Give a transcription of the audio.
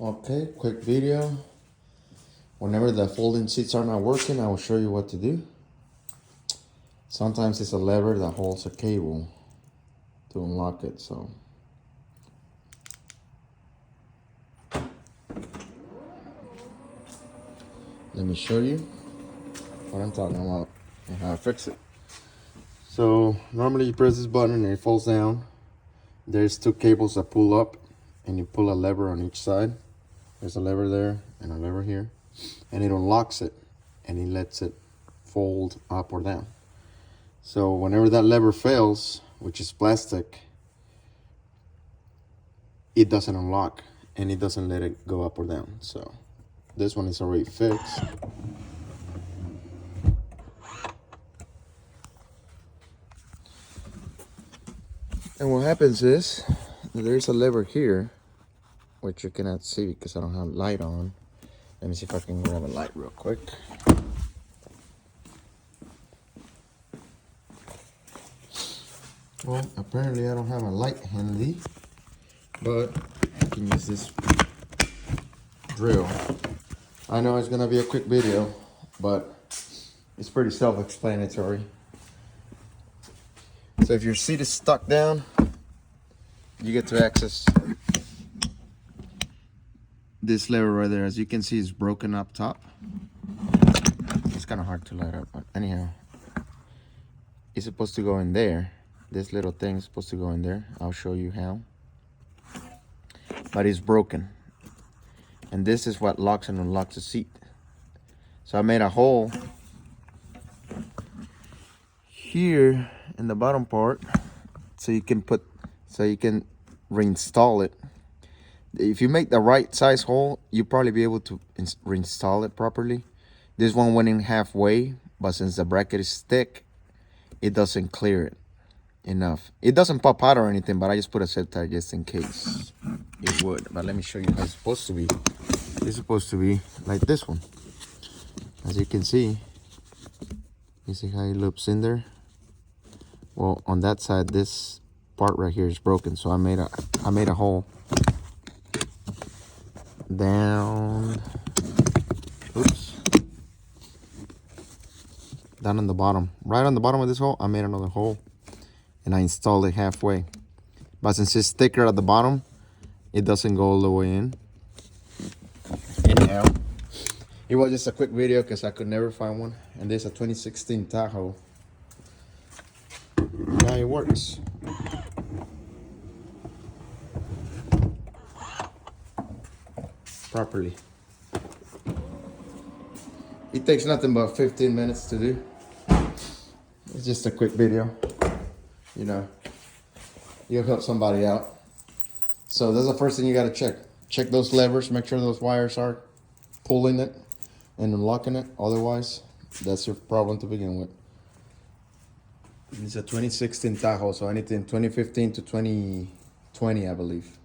Okay, quick video. Whenever the folding seats are not working, I will show you what to do. Sometimes it's a lever that holds a cable to unlock it, so. Let me show you what I'm talking about and how I fix it. So normally you press this button and it falls down. There's two cables that pull up and you pull a lever on each side. There's a lever there and a lever here, and it unlocks it and it lets it fold up or down. So whenever that lever fails, which is plastic, it doesn't unlock and it doesn't let it go up or down. So this one is already fixed. And what happens is there's a lever here, which you cannot see because I don't have light on. Let me see if I can grab a light real quick. Well, apparently I don't have a light handy, but I can use this drill. I know it's gonna be a quick video, but it's pretty self-explanatory. So if your seat is stuck down, you get to access this lever right there. As you can see, it's broken up top. It's kind of hard to light up, but anyhow, it's supposed to go in there. This little thing is supposed to go in there. I'll show you how. But it's broken. And this is what locks and unlocks the seat. So I made a hole here in the bottom part so you can reinstall it. If you make the right size hole, you'll probably be able to reinstall it properly. This one went in halfway, but since the bracket is thick, it doesn't clear it enough. It doesn't pop out or anything, but I just put a zip tie just in case it would. But let me show you how it's supposed to be. It's supposed to be like this one. As you can see, you see how it loops in there? Well, on that side, this part right here is broken, so I made a hole down. Oops. Down on the bottom. Right on the bottom of this hole, I made another hole. And I installed it halfway. But since it's thicker at the bottom, it doesn't go all the way in. Anyhow, it was just a quick video because I could never find one. And this is a 2016 Tahoe. Now it works. Properly. It takes nothing but 15 minutes to do. It's just a quick video. You know, you'll help somebody out. So that's the first thing you got to check. Check those levers, make sure those wires are pulling it and unlocking it. Otherwise, that's your problem to begin with. It's a 2016 Tahoe, so anything 2015 to 2020, I believe.